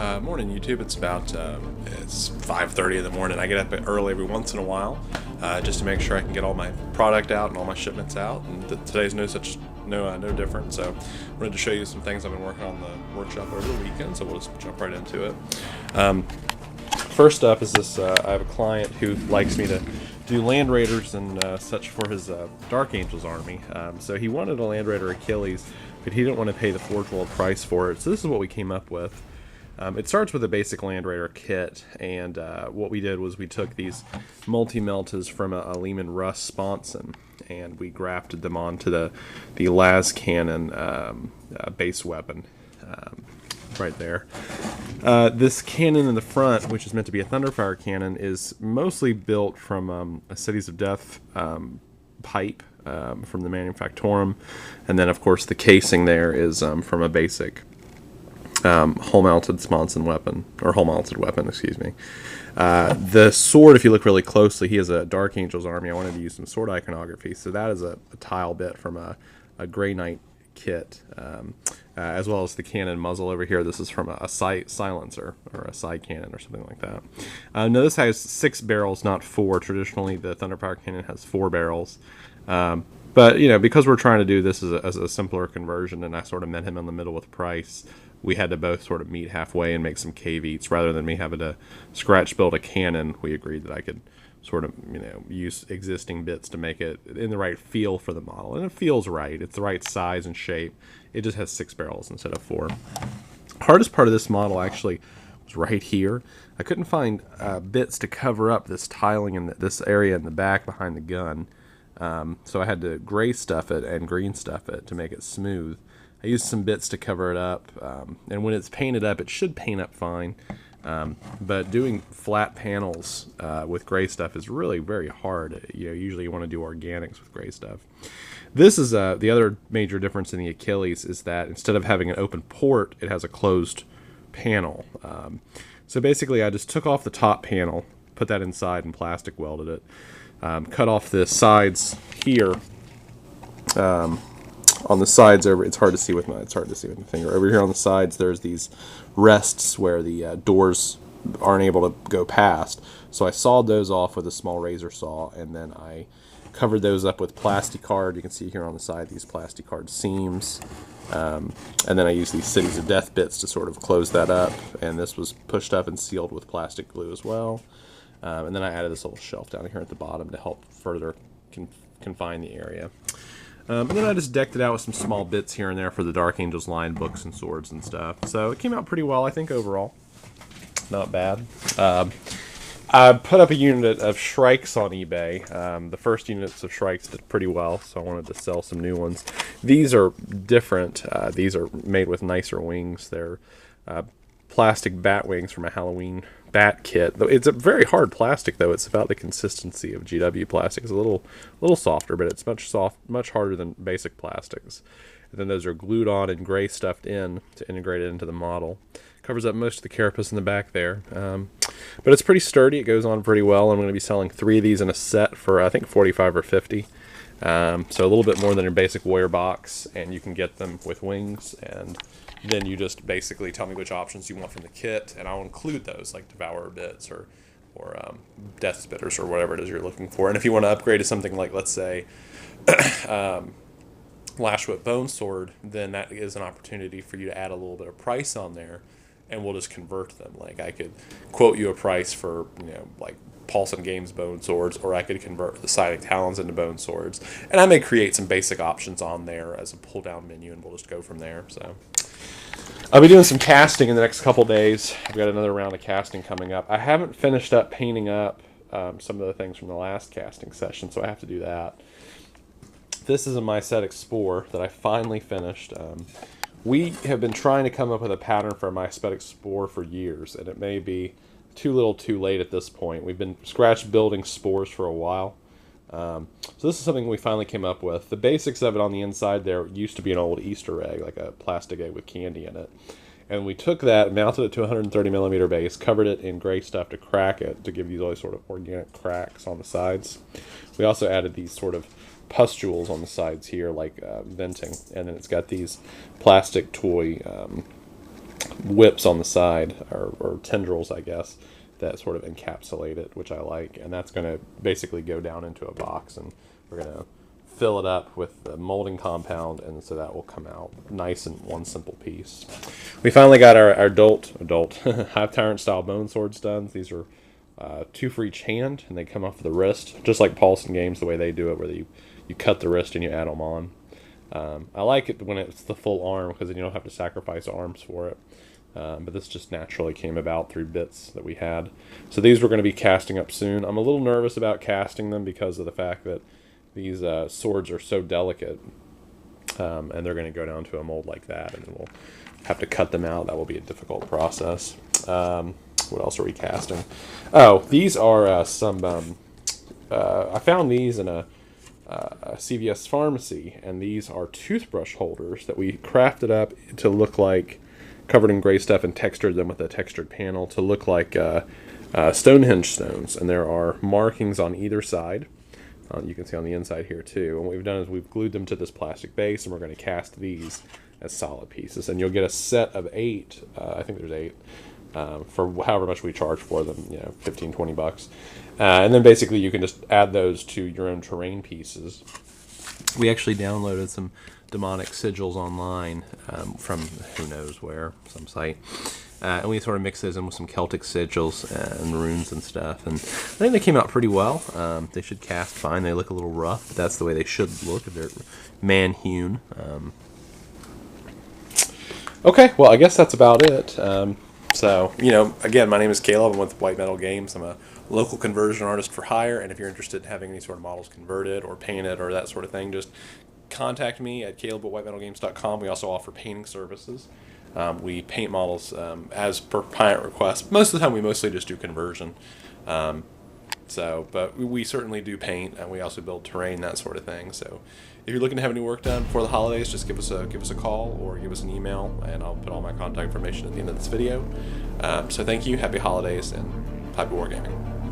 Morning, YouTube. It's about it's 5:30 in the morning. I get up early every once in a while just to make sure I can get all my product out and all my shipments out. And today's no different. So I wanted to show you some things I've been working on the workshop over the weekend. So we'll just jump right into it. First up is this. I have a client who likes me to do Land Raiders and such for his Dark Angels army. So he wanted a Land Raider Achilles, but he didn't want to pay the Forge World price for it. So this is what we came up with. It starts with a basic Land Raider kit, and what we did was we took these multi-meltas from a Lehman Russ sponson, and we grafted them onto the las cannon base weapon right there. This cannon in the front, which is meant to be a Thunderfire cannon, is mostly built from a Cities of Death pipe from the Manufactorum, and then of course the casing there is from a basic hull-mounted sponson weapon, or hull-mounted weapon, excuse me. The sword, if you look really closely, he has a Dark Angels army. I wanted to use some sword iconography, so that is a tile bit from a Grey Knight kit, as well as the cannon muzzle over here. This is from a silencer, or a side cannon, or something like that. Now this has 6 barrels, not 4. Traditionally, the Thunderfire cannon has 4 barrels. But, you know, because we're trying to do this as a simpler conversion, and I sort of met him in the middle with price, we had to both sort of meet halfway and make some caveats. Rather than me having to scratch build a cannon, we agreed that I could sort of, you know, use existing bits to make it in the right feel for the model. And it feels right. It's the right size and shape. It just has 6 barrels instead of 4. Hardest part of this model actually was right here. I couldn't find bits to cover up this tiling in this area in the back behind the gun. So I had to gray stuff it and green stuff it to make it smooth. I used some bits to cover it up, and when it's painted up, it should paint up fine. But doing flat panels with gray stuff is really very hard. You know, usually you want to do organics with gray stuff. This is the other major difference in the Achilles is that instead of having an open port, it has a closed panel. So basically, I just took off the top panel, put that inside, and plastic welded it. Cut off the sides here. On the sides over, it's hard to see with my finger. Over here on the sides, there's these rests where the doors aren't able to go past. So I sawed those off with a small razor saw, and then I covered those up with plasticard. You can see here on the side these plasticard seams. And then I used these Cities of Death bits to sort of close that up. And this was pushed up and sealed with plastic glue as well. And then I added this little shelf down here at the bottom to help further confine the area. And then I just decked it out with some small bits here and there for the Dark Angels line, books and swords and stuff. So it came out pretty well, I think, overall. Not bad. I put up a unit of Shrikes on eBay. The first units of Shrikes did pretty well, so I wanted to sell some new ones. These are different. These are made with nicer wings. They're plastic bat wings from a Halloween bat kit. It's a very hard plastic, though. It's about the consistency of GW plastic. It's a little softer, but it's much harder than basic plastics. And then those are glued on and gray stuffed in to integrate it into the model. Covers up most of the carapace in the back there. But it's pretty sturdy. It goes on pretty well. I'm going to be selling 3 of these in a set for, I think, 45 or 50. So a little bit more than your basic warrior box, and you can get them with wings, and then you just basically tell me which options you want from the kit, and I'll include those, like Devourer bits or Death Spitters or whatever it is you're looking for. And if you want to upgrade to something like, let's say, Lashwhip Bone Sword, then that is an opportunity for you to add a little bit of price on there, and we'll just convert them. Like, I could quote you a price for, you know, like Paulson Games Bone Swords, or I could convert the Siding Talons into Bone Swords. And I may create some basic options on there as a pull-down menu, and we'll just go from there. So I'll be doing some casting in the next couple days. I've got another round of casting coming up. I haven't finished up painting up some of the things from the last casting session, so I have to do that. This is a mycetic spore that I finally finished. We have been trying to come up with a pattern for a mycetic spore for years, and it may be too little too late at this point. We've been scratch building spores for a while. So this is something we finally came up with. The basics of it on the inside there used to be an old Easter egg, like a plastic egg with candy in it. And we took that, mounted it to a 130 millimeter base, covered it in gray stuff to crack it, to give these all sort of organic cracks on the sides. We also added these sort of pustules on the sides here, like venting. And then it's got these plastic toy whips on the side, or tendrils, I guess, that sort of encapsulate it, which I like. And that's going to basically go down into a box, and we're going to fill it up with the molding compound, and so that will come out nice in one simple piece. We finally got our adult hive tyrant style bone swords done. These are 2 for each hand, and they come off the wrist, just like Paulson Games, the way they do it, where you cut the wrist and you add them on. I like it when it's the full arm, because then you don't have to sacrifice arms for it. But this just naturally came about through bits that we had. So these we're going to be casting up soon. I'm a little nervous about casting them because of the fact that these swords are so delicate, and they're going to go down to a mold like that, and we'll have to cut them out. That will be a difficult process. What else are we casting? Oh, these are some... I found these in a CVS pharmacy, and these are toothbrush holders that we crafted up to look like, covered in gray stuff, and textured them with a textured panel to look like Stonehenge stones. And there are markings on either side. You can see on the inside here too. And what we've done is we've glued them to this plastic base, and we're going to cast these as solid pieces. And you'll get a set of 8. I think there's 8. For however much we charge for them, 15, 20 bucks. And then basically you can just add those to your own terrain pieces. We actually downloaded some demonic sigils online from who knows where, some site. And we sort of mix those in with some Celtic sigils and runes and stuff. And I think they came out pretty well. They should cast fine. They look a little rough, but that's the way they should look if they're man-hewn. Okay, well, I guess that's about it. So, again, my name is Caleb. I'm with White Metal Games. I'm a local conversion artist for hire, and if you're interested in having any sort of models converted or painted or that sort of thing, just contact me at caleb@whitemetalgames.com. We also offer painting services. We paint models as per client request. Most of the time, we mostly just do conversion. But we certainly do paint, and we also build terrain, that sort of thing. So if you're looking to have any work done before the holidays, just give us a call or give us an email, and I'll put all my contact information at the end of this video. So thank you, happy holidays, and happy wargaming.